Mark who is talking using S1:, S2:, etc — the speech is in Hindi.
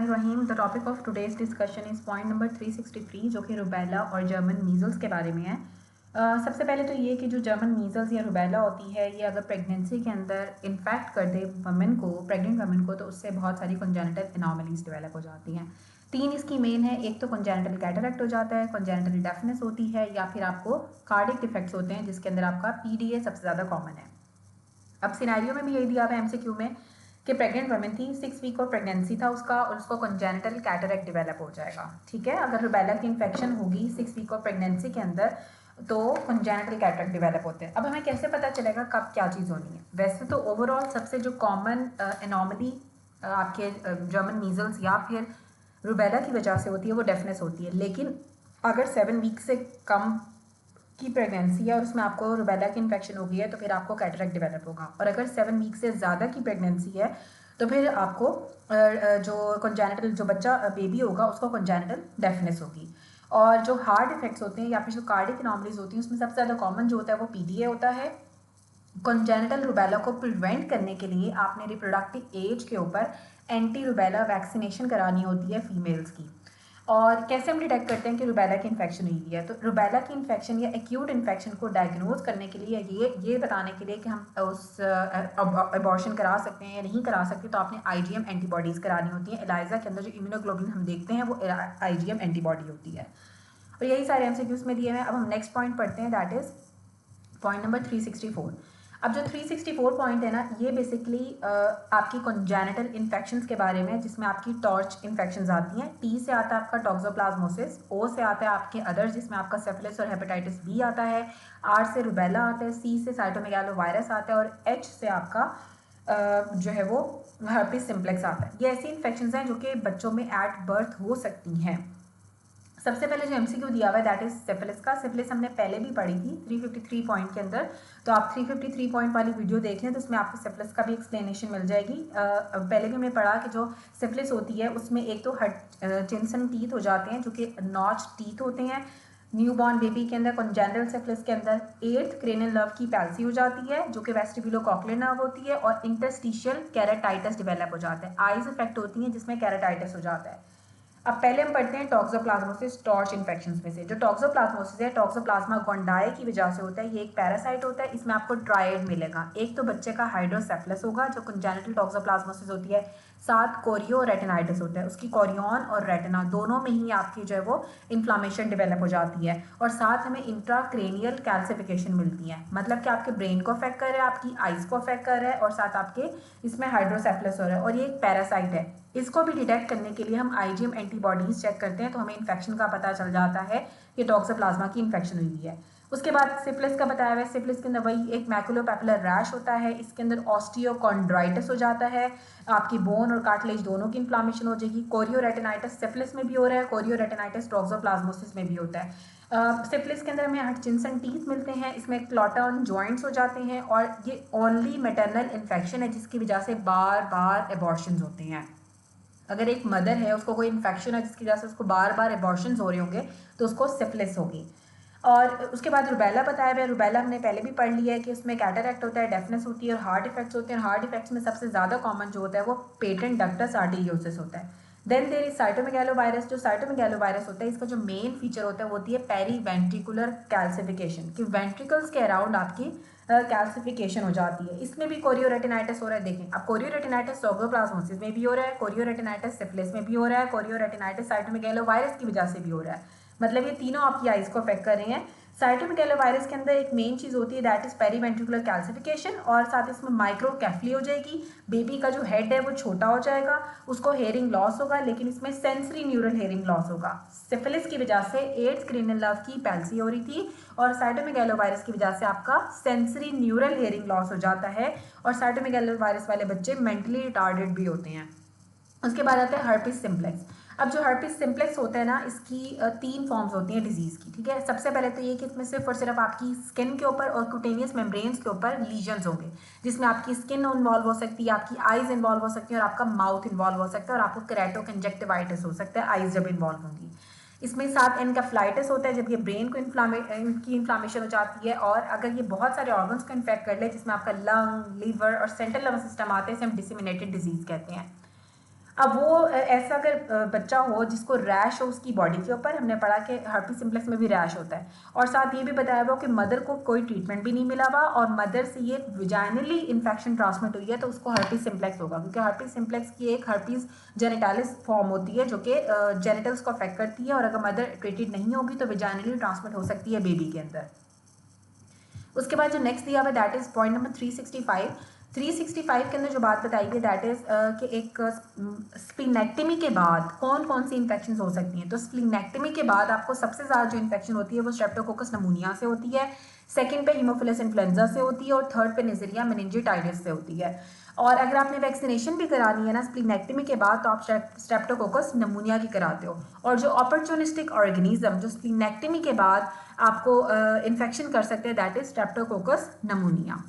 S1: Rahim. The topic of today's discussion is point number 363 जो कि रुबैला और जर्मन मीज़ल्स के बारे में है। सबसे पहले तो ये कि जो जर्मन मीज़ल्स या रुबैला होती है ये अगर प्रेगनेंसी के अंदर इन्फेक्ट कर दे वमेन को, प्रेग्नेंट वमेन को, तो उससे बहुत सारी कंजेनिटल एनॉमलीज डेवलप हो जाती हैं। 3 इसकी मेन है। एक तो कंजेनिटल कैटरैक्ट हो जाता है, कंजेनिटल डेफनेस होती है, या फिर आपको कार्डिक डिफेक्ट्स होते हैं जिसके अंदर आपका पीडीए सबसे ज़्यादा कॉमन है। अब सिनेरियो में भी यही दिया हुआ है एमसीक्यू में कि प्रेग्नेंट वमेन थी, 6 वीक और प्रेगनेंसी था उसका, और उसको कंजेनिटल कैटरैक्ट डेवलप हो जाएगा। ठीक है, अगर रुबैला की इन्फेक्शन होगी 6 वीक और प्रेगनेंसी के अंदर तो कंजेनिटल कैटरैक्ट डेवलप होते हैं। अब हमें कैसे पता चलेगा कब क्या चीज़ होनी है? वैसे तो ओवरऑल सबसे जो कॉमन एनॉमली आपके जर्मन मीजल्स या फिर रुबैला की वजह से होती है वो डेफनेस होती है, लेकिन अगर 7 वीक से कम की प्रेगनेंसी है और उसमें आपको रुबैला की इन्फेक्शन हो गई है तो फिर आपको कैटरैक्ट डेवलप होगा। और अगर 7 वीक से ज़्यादा की प्रेगनेंसी है तो फिर आपको जो कंजेनिटल जो बच्चा बेबी होगा उसको कंजेनिटल डेफनेस होगी। और जो हार्ट इफेक्ट्स होते हैं या फिर जो कार्डिक एनॉमलीज होती हैं उसमें सबसे ज़्यादा कॉमन जो होता है वो पीडीए होता है। कंजेनिटल रुबैला को प्रिवेंट करने के लिए आपने रिप्रोडक्टिव एज के ऊपर एंटी रुबैला वैक्सीनेशन करानी होती है फीमेल्स की। और कैसे हम डिटेक्ट करते हैं कि रुबैला की इन्फेक्शन हुई है? तो रुबैला की इन्फेक्शन या एक्यूट इन्फेक्शन को डायग्नोज करने के लिए ये बताने के लिए कि हम उस अबॉर्शन करा सकते हैं या नहीं करा सकते, तो आपने आईजीएम एंटीबॉडीज़ करानी होती हैं। एलाइजा के अंदर जो इम्यूनोग्लोबिन हम देखते हैं वो आईजीएम एंटीबॉडी होती है। और यही सारे एमसीक्यूज में दिए हुए हैं। अब हम नेक्स्ट पॉइंट पढ़ते हैं, दैट इज़ पॉइंट नंबर 364। अब जो 364 पॉइंट है ना, ये बेसिकली आपकी कंजेनिटल इन्फेक्शंस के बारे में, जिसमें आपकी टॉर्च इन्फेक्शंस आती हैं। टी से आता है आपका टॉक्सोप्लाज्मोसिस, ओ से आता है आपके अदर्स जिसमें आपका सिफिलिस और हेपेटाइटिस बी आता है, आर से रुबेला आता है, सी से साइटोमेगालोवायरस आता है, और एच से आपका जो है वो हर्पिस सिम्प्लेक्स आता है। ये ऐसी इन्फेक्शंस हैं जो कि बच्चों में एट बर्थ हो सकती हैं। सबसे पहले जो एमसीक्यू दिया हुआ है दैट इज सिफिलिस का। सिफिलिस हमने पहले भी पढ़ी थी 353 पॉइंट के अंदर, तो आप 353 पॉइंट वाली वीडियो देख लें तो उसमें आपको सिफिलिस का भी एक्सप्लेनेशन मिल जाएगी। पहले भी हमने पढ़ा कि जो सिफिलिस होती है उसमें एक तो चिंसन टीथ हो जाते हैं जो कि नॉच टीथ होते हैं न्यूबॉर्न बेबी के अंदर। कंजेनिटल सिफिलिस के अंदर 8th क्रेनियल नर्व की पैल्सी हो जाती है जो कि वेस्टिबुलोकॉक्लियर नर्व होती है, और इंटरस्टिशियल कैराटाइटिस डेवलप हो जाता है। आइज इफेक्ट होती हैं जिसमें कैराटाइटिस हो जाता है। अब पहले हम पढ़ते हैं टॉक्सोप्लाज्मोसिस टॉर्च इन्फेक्शंस में से। जो टॉक्सोप्लाज्मोसिस है टॉक्सोप्लाज्मा गोंडाई की वजह से होता है। ये एक पैरासाइट होता है। इसमें आपको ट्रायड मिलेगा। एक तो बच्चे का हाइड्रोसेफलस होगा जो कंजेनिटल टॉक्सोप्लाज्मोसिस होती है, साथ कोरियो रेटिनाइटिस होता है। उसकी कोरियन और रेटिना दोनों में ही आपकी जो है वो इन्फ्लामेशन डेवलप हो जाती है, और साथ हमें इंट्राक्रेनियल कैल्सिफिकेशन मिलती है। मतलब कि आपके ब्रेन को अफेक्ट कर रहा है, आपकी आइज को अफेक्ट कर रहा है, और साथ आपके इसमें हाइड्रोसेफलस हो रहा है, और ये एक पैरासाइट है। इसको भी डिटेक्ट करने के लिए हम आईजीएम एंटीबॉडीज चेक करते हैं तो हमें इन्फेक्शन का पता चल जाता है कि टॉक्सोप्लाज्मा की इन्फेक्शन हुई है। उसके बाद सिफिलिस का बताया हुआ है। सिफिलिस के अंदर वही एक मैकुलोपैपुलर रैश होता है। इसके अंदर ऑस्टियोकॉन्ड्राइटिस हो जाता है, आपकी बोन और कार्टिलेज दोनों की इन्फ्लामेशन हो जाएगी। कोरियोरेटिनाइटिस सिफिलिस में भी हो रहा है, कोरियोरेटिनाइटिस टॉक्सोप्लाज्मोसिस में भी होता है। सिफिलिस के अंदर हमें हटचिंसन टीथ मिलते हैं, इसमें क्लॉटन जॉइंट्स हो जाते हैं, और ये ओनली मैटरनल इन्फेक्शन है जिसकी वजह से बार बार एबॉर्शंस होते हैं। अगर एक मदर है उसको कोई इन्फेक्शन है जिसकी वजह से उसको बार बार एबॉर्शंस हो रहे होंगे तो उसको सिफिलिस होगी। और उसके बाद रुबैला बताया गया। रुबैला हमने पहले भी पढ़ लिया है कि उसमें कैटरैक्ट होता है, डेफनेस होती है, और हार्ट इफेक्ट्स होते हैं। हार्ट इफेक्ट्स में सबसे ज़्यादा कॉमन जो होता है वो पेटेंट डक्टस आर्टेरियोसिस होता है। Then there is cytomegalovirus. जो साइटोमेगालोवायरस होता है इसका जो मेन फीचर होता है वो होती है पेरी वेंट्रिकुलर कैल्सिफिकेशन, कि वेंट्रिकल्स के अराउंड आपकी कैल्सिफिकेशन हो जाती है। इसमें भी कोरियोरेटिनाइटिस हो रहा है। देखें, अब कोरियोरेटिनाइटिस टॉक्सोप्लाज्मोसिस में भी हो रहा है, कोरियोरेटिनाइटिस सिफिलिस में भी हो रहा है, कोरियोरेटिनाइटिस साइटोमेगालोवायरस की वजह से भी हो रहा है। मतलब ये तीनों आपकी आइज को अफेक्ट कर रहे हैं। साइटोमेगालोवायरस के अंदर एक मेन चीज़ होती है दैट इज पेरीवेंट्रिकुलर कैल्सिफिकेशन, और साथ इसमें माइक्रोकेफली हो जाएगी। बेबी का जो हेड है वो छोटा हो जाएगा, उसको हेयरिंग लॉस होगा, लेकिन इसमें सेंसरी न्यूरल हेयरिंग लॉस होगा। सिफिलिस की वजह से 8th क्रेनियल नर्व की पैल्सी हो रही थी, और साइटोमेगालोवायरस की वजह से आपका सेंसरी न्यूरल हेयरिंग लॉस हो जाता है, और साइटोमेगालोवायरस वाले बच्चे मेंटली रिटार्डेड भी होते हैं। उसके बाद आता है हर्पिस सिम्प्लेक्स। अब जो हर्पिस सिम्प्लेक्स होता है ना, इसकी 3 फॉर्म्स होती हैं डिजीज़ की। ठीक है, सबसे पहले तो ये कि इसमें सिर्फ और सिर्फ आपकी स्किन के ऊपर और क्यूटेनियस मेम्ब्रेन्स के ऊपर लीजन्स होंगे, जिसमें आपकी स्किन इन्वॉल्व हो सकती है, आपकी आइज इन्वॉल्व हो सकती है, और आपका माउथ इन्वॉल्व हो सकता है, और आपको केराटोकंजक्टिवाइटिस हो सकता है, आइज जब इन्वॉल्व होंगी। इसमें साथ एनकेफ्लाइटिस होता है जब ये ब्रेन को की इन्फ्लामेशन हो जाती है, और अगर ये बहुत सारे ऑर्गन्स को इन्फेक्ट कर ले जिसमें आपका लंग, लीवर और सेंट्रल नर्वस सिस्टम आते हैं, इसे हम डिसेमिनेटेड डिजीज़ कहते हैं। अब वो ऐसा अगर बच्चा हो जिसको रैश हो उसकी बॉडी के ऊपर, हमने पढ़ा कि हर्पीज सिम्प्लेक्स में भी रैश होता है, और साथ ये भी बताया हुआ कि मदर को कोई ट्रीटमेंट भी नहीं मिला हुआ और मदर से ये विजाइनली इन्फेक्शन ट्रांसमिट हुई है, तो उसको हर्पीज सिम्प्लेक्स होगा, क्योंकि हर्पीज सिम्प्लेक्स की एक हर्पीज जेनिटालिस फॉर्म होती है जो कि जेनिटल्स को अफेक्ट करती है, और अगर मदर ट्रीटेड नहीं होगी तो विजाइनली ट्रांसमिट हो सकती है बेबी के अंदर। उसके बाद जो नेक्स्ट दिया हुआ दैट इज पॉइंट नंबर 365। 365 के अंदर जो बात बताई गई दैट इज कि एक स्प्लीनेक्टमी के बाद कौन कौन सी इन्फेक्शन हो सकती हैं। तो स्प्लीनेक्टमी के बाद आपको सबसे ज़्यादा जो इन्फेक्शन होती है वो स्ट्रेप्टोकोकस नमूनिया से होती है, सेकंड पे हीमोफिलस इन्फ्लुएंजा से होती है, और थर्ड पे नेज़रिया मेनिंजाइटिस से होती है। और अगर आपने वैक्सीनेशन भी करानी है ना स्प्लीनेक्टमी के बाद, तो आप स्ट्रेप्टोकोकस नमूनिया की कराते हो। और जो अपॉर्चुनिस्टिक ऑर्गेनिज्म जो स्प्लीनेक्टमी के बाद आपको इन्फेक्शन कर सकते हैं दैट इज स्ट्रेप्टोकोकस नमूनिया।